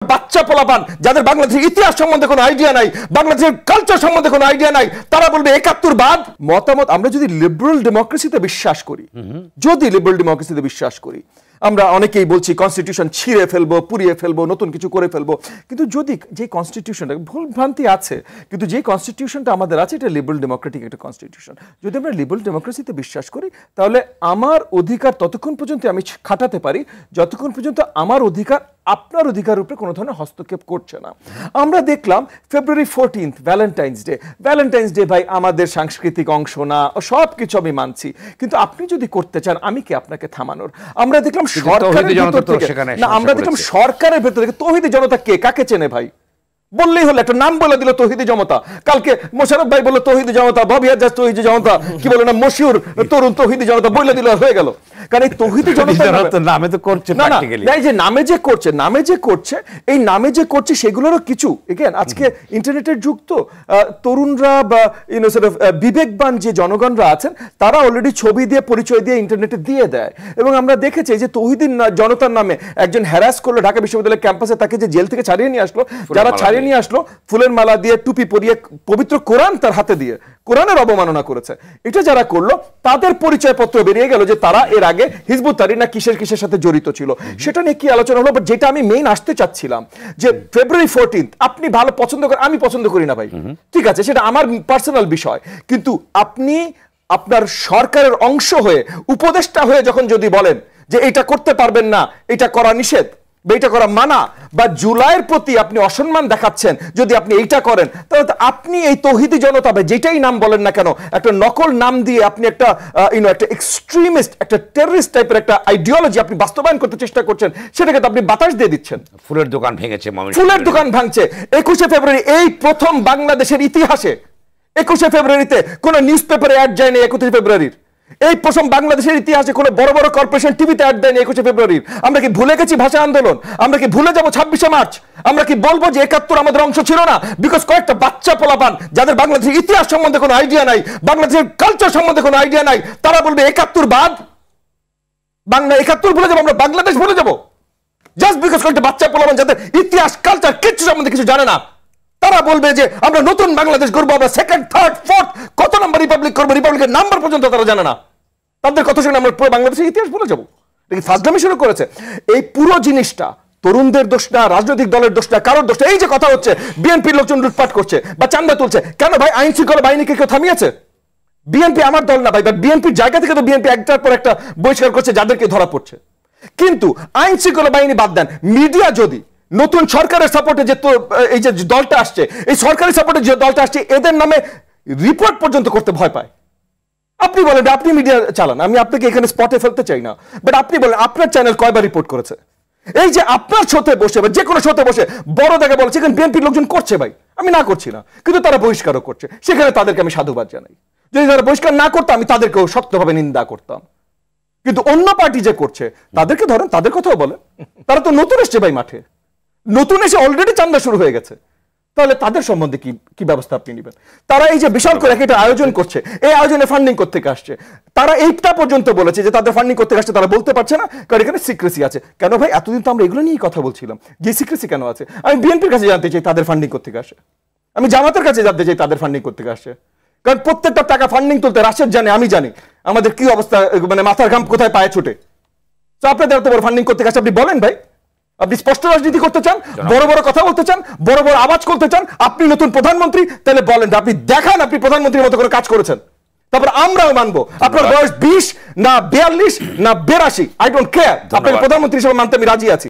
বাচ্চা পোলাপান যাদের বাংলাদেশের ইতিহাস সম্বন্ধে কোনো আইডিয়া নাই, বাংলাদেশের কালচার সম্বন্ধে কোনো আইডিয়া নাই, তারা বলবে ৭১ বাদ মতামত। আমরা যদি লিবারেল ডেমোক্রেসিতে বিশ্বাস করি, আমরা অনেকেই বলছি কনস্টিটিউশন ছিঁড়ে ফেলবো, পুড়িয়ে ফেলবো, নতুন কিছু করে ফেলবো, কিন্তু যদি যে কনস্টিটিউশনটা ভুল ভ্রান্তি আছে, কিন্তু যে কনস্টিটিউশনটা আমাদের আছে এটা লিবারেল ডেমোক্রেটিক একটা কনস্টিটিউশন। যদি আমরা লিবারেল ডেমোক্রেসিতে বিশ্বাস করি তাহলে আমার অধিকার ততক্ষণ পর্যন্ত আমি খাটাতে পারি যতক্ষণ পর্যন্ত আমার অধিকার আপনার অধিকারের উপরে কোনো ধরনের হস্তক্ষেপ করছে না। আমরা দেখলাম ফেব্রুয়ারি 14 ভ্যালেন্টাইন্স ডে ভাই আমাদের সাংস্কৃতিক অংশ না, সব কিছু আমি মানছি, কিন্তু আপনি যদি করতে চান আমি কি আপনাকে থামানোর? আমরা দেখলাম সরকারের ভেতর থেকে তৌহিদি জনতা কে কাকে চেনে ভাই? বললেই হলো, একটা নাম বলে দিল তৌহিদি জনতা। কালকে মোশাররফ ভাই বলল তৌহিদি জনতা, ববি আজাদ তৌহিদি জনতা, কি বলে না মশিউর তরুণ তৌহিদি জনতা বলে দিল, হয়ে গেল। কারণ এই তৌহিদি জনতা নামে তো করছে প্র্যাকটিক্যালি, না যে নামে যে করছে সেগুলোরও কিছু এগেন আজকে ইন্টারনেটের যুগ, তো তরুণরা বা বিবেকবান যে জনগণরা আছেন তারা অলরেডি ছবি দিয়ে পরিচয় দিয়ে ইন্টারনেটে দিয়ে দেয়। এবং আমরা দেখেছি যে তৌহিদি জনতার নামে একজন হ্যারাস করলো ঢাকা বিশ্ববিদ্যালয়ের ক্যাম্পাসে, তাকে যে জেল থেকে ছাড়িয়ে নিয়ে আসলো, যারা ছাড়িয়ে নিয়ে আসলো ফুলের মালা দিয়ে, টুপি পরিয়ে, পবিত্র কোরআন তার হাতে দিয়ে কোরআনের অবমাননা করেছে, এটা যারা করলো তাদের পরিচয় পত্র বেরিয়ে গেল যে তারা এর আগে হিজবুত তাহরির না কিসের সাথে জড়িত ছিল। সেটা নিয়ে কি আলোচনা হলো, বাট যেটা আমি মেইন আসতে চাচ্ছিলাম যে ফেব্রুয়ারি 14 আপনি ভালো পছন্দ করেন, আমি পছন্দ করি না ভাই, ঠিক আছে, সেটা আমার পার্সোনাল বিষয়, কিন্তু আপনি আপনার সরকারের অংশ হয়ে উপদেষ্টা হয়ে যখন যদি বলেন যে এটা করতে পারবেন না, এটা করা নিষেধ বা এটা করা মানা, বা জুলাইয়ের প্রতি আপনি অসম্মান দেখাচ্ছেন যদি আপনি এইটা করেন, তাহলে আপনি এই তৌহিদি জনতা বা যেটাই নাম বলেন না কেন একটা নকল নাম দিয়ে আপনি একটা একটা এক্সট্রিমিস্ট, একটা টেররিস্ট টাইপের একটা আইডিওলজি আপনি বাস্তবায়ন করতে চেষ্টা করছেন, সেটাকে তো আপনি বাতাস দিয়ে দিচ্ছেন। ফুলের দোকান ভেঙেছে, ফুলের দোকান ভাঙছে 21শে ফেব্রুয়ারি, এই প্রথম বাংলাদেশের ইতিহাসে 21শে ফেব্রুয়ারিতে কোন নিউজ পেপারে অ্যাড যায়নি 31শে ফেব্রুয়ারির, এই প্রথম বাংলাদেশের ইতিহাসে কোনো বড় বড় কর্পোরেশন টিভিতে অ্যাড দেয়নি 21শে ফেব্রুয়ারির। আমরা কি ভুলে গেছি ভাষা আন্দোলন? আমরা কি ভুলে যাব 26শে মার্চ? আমরা কি বলবো যে ৭১ আমাদের অংশ ছিল না? বিকজ কয়েকটা বাচ্চা পোলাপান যাদের বাংলাদেশের ইতিহাস সম্বন্ধে কোনো আইডিয়া নাই, বাংলাদেশের কালচার সম্বন্ধে কোনো আইডিয়া নাই, তারা বলবে ৭১ বাদ, বাংলা ৭১ ভুলে যাবো, আমরা বাংলাদেশ ভুলে যাবো, জাস্ট বিকজ কয়েকটা বাচ্চা পোলাপান যাদের ইতিহাস কালচার কিচ্ছু সম্বন্ধে কিছু জানে না, তারা বলবে যে আমরা নতুন বাংলাদেশ করবো, আমরা সেকেন্ড, থার্ড, ফোর্থ কত নাম্বার রিপাবলিক করবো, রিপাবলিকের নাম্বার পর্যন্ত তারা জানে না। তাদের কথা শুনে আমরা পুরো বাংলাদেশের ইতিহাস ভুলে যাবো। ফাজলামি শুরু করেছে। এই পুরো জিনিসটা তরুণদের দোষ না, রাজনৈতিক দলের দোষ না, কারোর দোষ না। এই যে কথা হচ্ছে বিএনপির লোকজন লুটপাট করছে বা চান্দা তুলছে, কেন ভাই আইন শৃঙ্খলা বাহিনীকে কেউ থামিয়েছে? বিএনপি আমার দল না ভাই, বা বিএনপির জায়গা থেকে তো বিএনপি একটার পর একটা বহিষ্কার করছে যাদেরকে ধরা পড়ছে, কিন্তু আইন শৃঙ্খলা বাহিনী বাদ দেন, মিডিয়া যদি নতুন সরকারের সাপোর্টে যে এই যে দলটা আসছে, এই সরকারি সাপোর্টে যে দলটা আসছে, এদের নামে রিপোর্ট পর্যন্ত করতে ভয় পায়। আপনি বলেন আপনি মিডিয়া চালান, আমি আপনাকে এখানে স্পটে ফেলতে চাই না, বাট আপনি বলেন আপনার চ্যানেল কয়বার রিপোর্ট করেছে? এই যে আপনার শোতে বসে বা যে কোনো শোতে বসে বড় দেখে বলছে এখানে বিএনপির লোকজন করছে, ভাই আমি না করছি না, কিন্তু তারা বহিষ্কারও করছে, সেখানে তাদেরকে আমি সাধুবাদ জানাই। যদি তারা বহিষ্কার না করতো আমি তাদেরকেও শক্তভাবে নিন্দা করতাম, কিন্তু অন্য পার্টি যে করছে তাদেরকে ধরেন, তাদের কথাও বলেন, তারা তো নতুন এসছে ভাই, মাঠে নতুন এসে অলরেডি চান্দা শুরু হয়ে গেছে, তাহলে তাদের সম্বন্ধে কি ব্যবস্থা আপনি নেবেন? তারা এই যে বিশাল করে একটা আয়োজন করছে, এই আয়োজনে ফান্ডিং করতে আসছে, তারা এইটা পর্যন্ত বলেছে যে তাদের ফান্ডিং করতে আসছে, তারা বলতে পারছে না কারণ এখানে সিক্রেসি আছে। কেন ভাই? এতদিন তো আমরা এগুলো নিয়েই কথা বলছিলাম, যে সিক্রেসি কেন আছে? আমি বিএনপির কাছে জানতে চাই তাদের ফান্ডিং করতে আসে, আমি জামাতের কাছে জানতে চাই তাদের ফান্ডিং করতে আসে, কারণ প্রত্যেকটা টাকা ফান্ডিং তুলতে রাশেদ জানে, আমি জানি আমাদের কি অবস্থা, মানে মাথার ঘাম কোথায় পায়ে ছুটে। তো আপনাদের এত বড় ফান্ডিং করতে আসে, আপনি বলেন ভাই, আপনি স্পষ্ট রাজনীতি করতে চান, বড় বড় কথা বলতে চান, বড় বড় আওয়াজ করতে চান, আপনি নতুন প্রধানমন্ত্রী, তাহলে বলেন, আপনি দেখান আপনি প্রধানমন্ত্রীর মতো করে কাজ করেছেন, তারপর আমরাও মানবো। আপনার বয়স 20 না 42 না 82, আই ডোন্ট কেয়ার, আপনাকে প্রধানমন্ত্রী হিসেবে মানতে আমি রাজি আছি।